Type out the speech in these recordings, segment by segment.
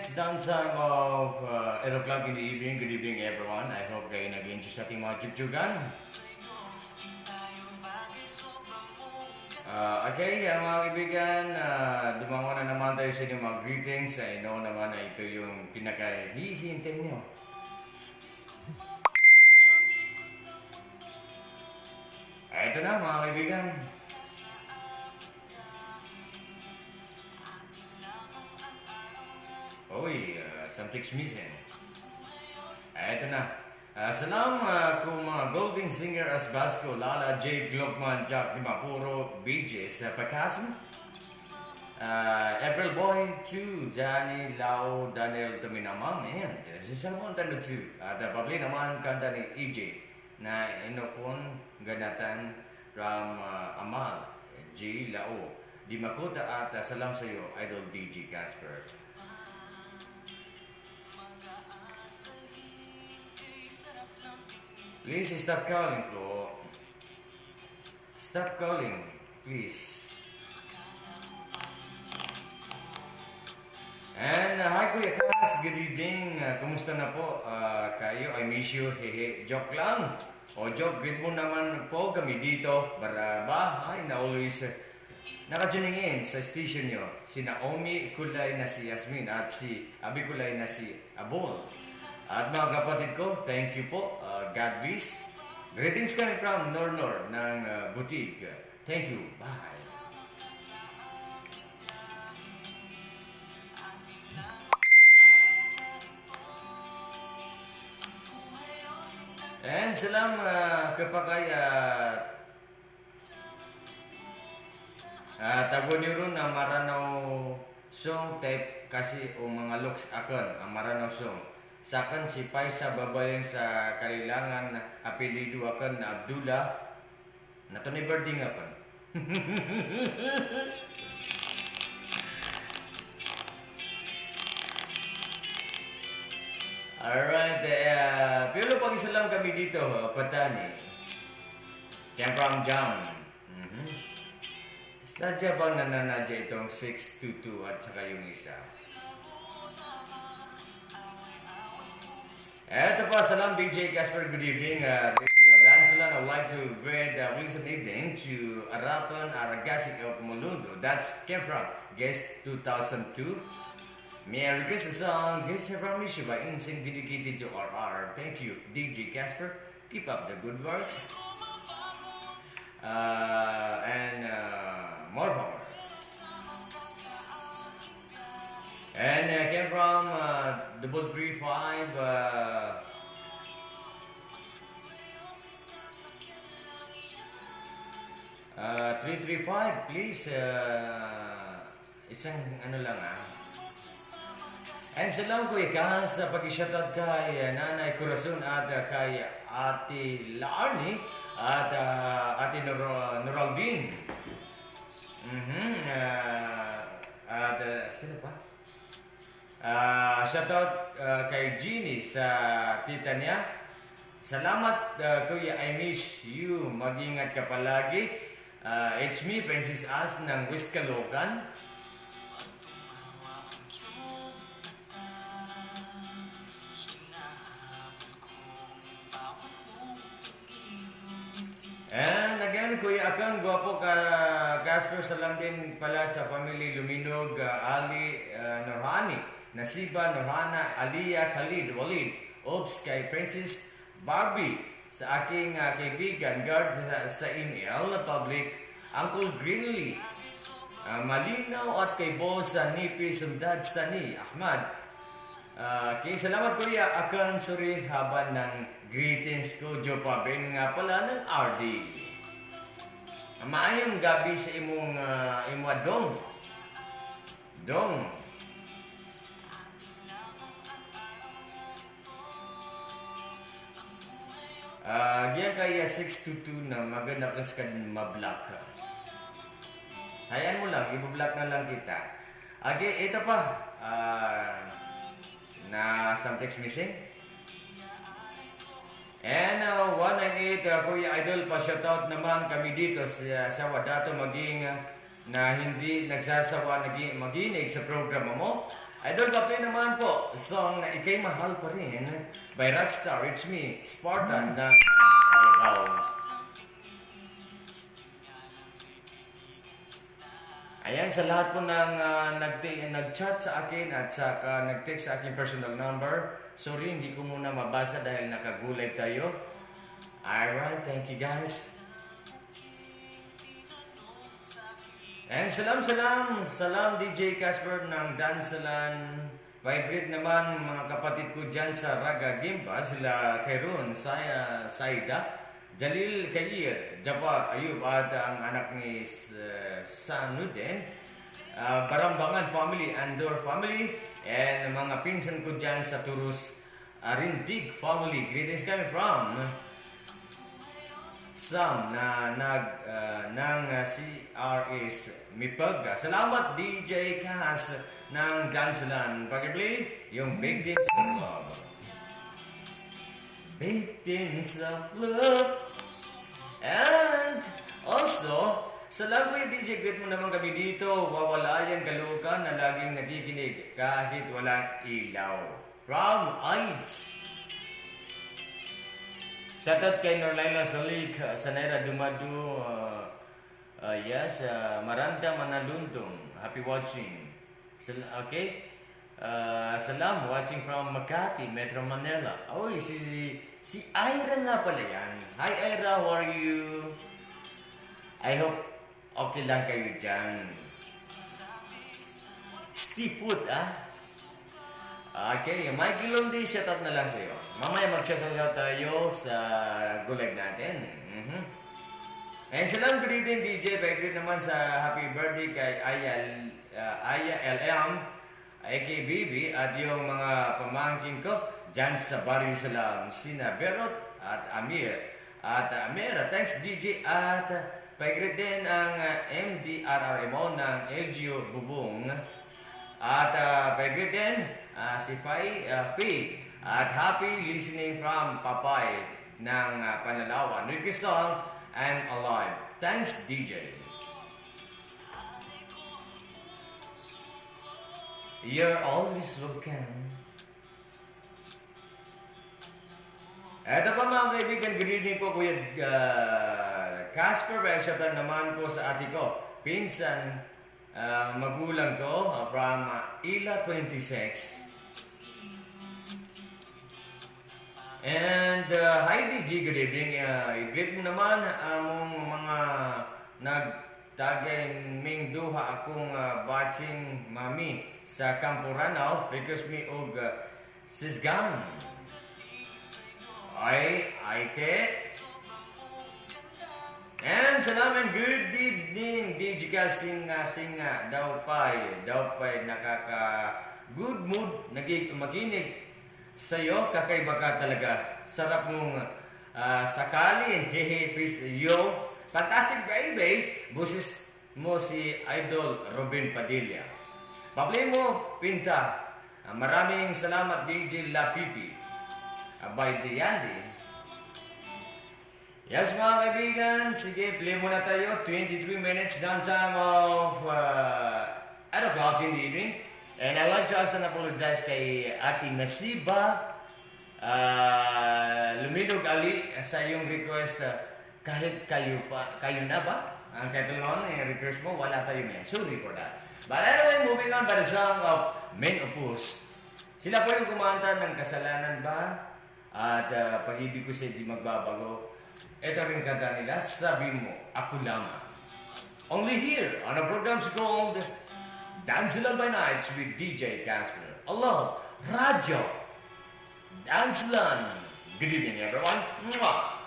it's downtime of 8 o'clock in the evening. Good evening, everyone. I hope kayo nag-enjoy sa ating mga tugtugan. Mga kaibigan, dumango na naman tayo sa inyong mga greetings. I know naman na ito yung pinaka-hihintay nyo. Ito na mga kaibigan. Uy, something's missing. Ito na. Salam kung mga Golden Singer as Basco, Lala, J. Globman, Jack Dimapuro, BJ sa Pacasm. April Boy 2, Johnny, Lau, Daniel Tuminamam, and si Salmon Tano 2. At pabli naman kanta ni EJ na inokon ganatan from Amal, J. Lau, Dimakota at salam sa iyo, Idol DJ Casper. Please stop calling po. Stop calling, please. And hi Kuya Kas, good evening. Kumusta na po kayo? I miss you. Hehe, joke lang. O joke, greet mo naman po kami dito. Bahay na always naka-tuning in sa station nyo. Si Naomi Kulay na si Yasmin at si Abi Kulay na si Abol. At mga kapatid ko, thank you po. God bless. Greetings kami from Nor ng Butig. Thank you. Bye. And salam kapakay tago niyo ron na maranaw song type kasi o mga looks akon ang maranaw song. Sakan si Paisa babaling sa kailangan apelido akan na Abdullah na to ni birthday nga pa. Alright, pero pag isa lang kami dito, Patani. Yan from Jam. Sadya bang nananadya itong 622 at saka yung isa? Eto pa, salam DJ Casper, good evening. Radio Dansalan, I would like to greet recent evening to Arapan Aragasik of Molundo. That's came from Guest 2002. May I request a song, This is from Misha by Insync dedicated to RR. Thank you, DJ Casper. Keep up the good work. And more power. And came from 335 335, please. Isang ano lang And salam Kuya Kas, pag-shoutout kay Nanay Corazon at kay Ate Laarni at Ate Noraldine. At sino pa? Shoutout kay Jeannie sa tita niya. Salamat Kuya, I miss you. Mag-ingat ka palagi. It's me, Princess As ng West Caloocan. And again, Kuya Akang, gwapo ka Casper, salam din pala sa family Luminog, Ali Norhani, Nasiba, Norhana, Aliyah, Khalid, Walid, Oops, kay Princess Barbie, sa aking kaibigan, guard sa email, public, Uncle Greenlee, Malinaw at kay Boss Nipi Sundad Sani, Ahmad. Kay salamat Kuya Akang, sorry, haba ng greetings ko, Jopabin nga pala ng RD. Maayong gabi sa imong Dong. Dong. Diyan kaya 622 na maganda kas ka mablock. Hayaan mo lang, ibablock na lang kita. Ito pa. Na something's missing. And 198, Kuya Idol, pa-shoutout naman kami dito sa Wadato maging na hindi nagsasawa maginig sa programa mo. Idol Kape naman po, song na Ika'y Mahal Pa Rin by Rockstar. It's me, Spartan ng Ayaw. Ayan, sa lahat po ng nag-chat sa akin at saka nag-text sa aking personal number. Sorry, hindi ko muna mabasa dahil nakagulay tayo. Alright, thank you guys. And salam DJ Casper ng Dansalan. Vibrate naman mga kapatid ko dyan sa Raga Gimba, sila Khairun, Saida, Jalil Kayir, Jabbar Ayub at ang anak ni Sanuden, Barambangan family, Andor family, and mga pinsan ko dyan sa Turus, Rindig family. Greetings kami from Sam na ng CRS Mipag. Salamat DJ Cas ng Gansalan. Pag-play yung Victims of Love. Victims of Love. And also, salamat kuya DJ, greet mo naman kami dito. Wawalayan Galukan na laging nakikinig kahit walang ilaw. From AIDS. Shoutout kay Norlaila Solik, Sanera Dumadu, yes, Maranda Manalundong, happy watching. Okay, salam, watching from Makati, Metro Manila. Oh, si Ira nga pala yan. Hi Ira, how are you? I hope okay lang kayo dyan. Steve Wood, Okay, Mikey Londi, shoutout na lang sa'yo. Mamaya mag-shoutout tayo sa gulag natin. And salam, good evening DJ. Pag-greet naman sa happy birthday kay Aya LM, aka Bibi, at yung mga pamangkin ko dyan sa Barrio Salam, sina Berot at Amir. At Amira, thanks DJ. At pag-greet din ang MDRRMO ng LGU Bubong. At pag-greet din si Fai P. At happy listening from Papay ng Panalawan. Ricky Song, I'm Alive. Thanks, DJ. You're always welcome. Eto pa mga kaibigan, good evening po Kuya Casper. Shoutout naman po sa ate ko, pinsan, magulang ko from Ila 26. And hi DJ, good evening. I-greet mo naman among mga nagtagay ming duha akong batching mami sa Kampuranaw. Request me og sisgan. Ay te. And salamat, good evening DJ ka singa daw pay nakaka good mood makinig sa'yo, kakaiba ka talaga. Sarap mong sakalin. Hehe, please, yo. Fantastic baby. Boses mo si Idol Robin Padilla. Paplay mo, Pinta. Maraming salamat, DJ Lapipi. By the Yandy. Yes, mga kaibigan. Sige, play muna tayo. 23 minutes downtime of 8 o'clock in the evening. And I'd like to also apologize kay Ate Nasiba Luminog Ali sa iyong request. Kahit kayo na ba? Ang title request mo, wala tayo yan. Sorry for that. But anyway, moving on by the song of Men Opus. Sila po yung kumanta ng Kasalanan Ba? At Pag-ibig ko sa'yo di magbabago. Ito rin kanta nila, Sabi Mo, Ako Lamang. Only here on a program's called Dansalan by Nights with DJ Casper. Hello, Radyo Dansalan. Good evening, everyone. Mwah!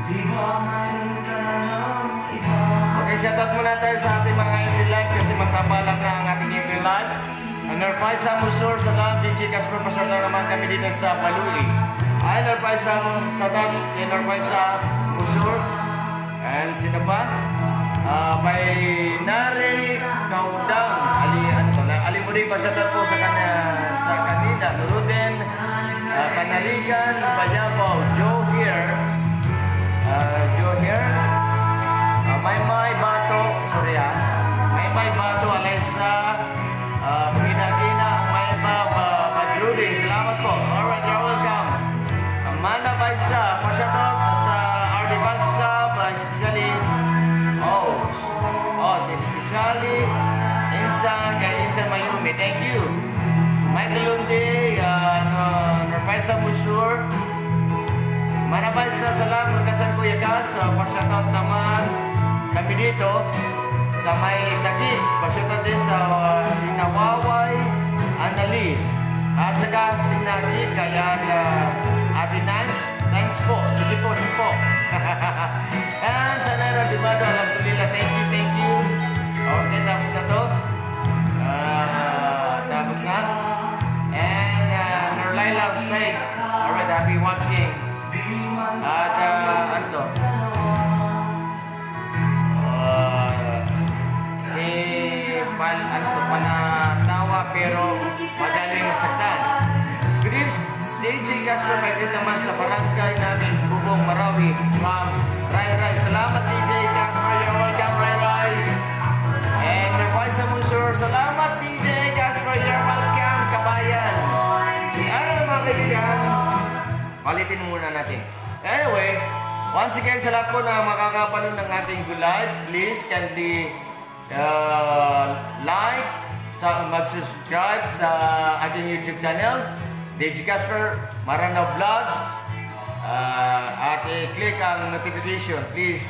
Di ba mayroon ka Mag-shoutout muna tayo sa ating mga every live kasi magpapalam na ang ating every live. Norpaisa Musor, salam. DJ Casper, pasyadal naman kami dito sa Baluli. Ay, Norpaisa, salam. Norpaisa Musor. And sino pa? May Nari Kaudang. Ali Muli, pasyadal po sa kanina. Nuruden, Kanarigan, Bayabaw, Joe here. Maymay Bato, sorry Maymay Bato, Alesna, Gina, Mayba, Padrudi, salamat po. Alright, you're welcome. Amanda Baisa, pasyatot sa RD Vans Club, especially, especially, Insan Mayumi, thank you. Michael Lundi, Norpaisa Musur, Manabay sa salam, magkasan ko yakas, pasyatot naman kami dito sa may Dagit, pasyatot din sa Sinawaway, Anali, at saka Sinaki, kaya Ate Nance po, sige po. And sa Naira Dibado, alhamdulillah, thank you. Okay, tapos na to. Tapos na. And Norlaila Said, alright, happy watching. At ano to? Si panatawa pero magaling saktan. Greens, DJ Casper, may din naman sa barangay namin, Bubong Marawi, from Ray. Salamat DJ Casper, you're welcome Ray. And Norpaisa Musor, salamat DJ Casper, you're welcome kabayan. Ano mga kaibigan? Palitin muna natin. Anyway, once again sa lahat po na makakapanood ng ating live, please kindly like, mag-subscribe sa ating YouTube channel, DJ Casper Marano Vlog, at i-click ang notification, please.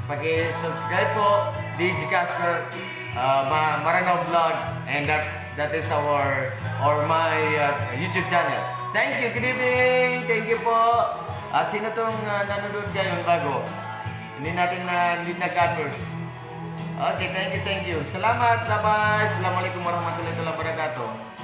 Pag-subscribe po, DJ Casper Marano Vlog, and that is my YouTube channel. Thank you, good evening. Thank you po. At sino tong nanonood ngayon bago? Hindi nag-adverse. Okay, thank you. Salamat, bye-bye. Assalamualaikum warahmatullahi wabarakatuh.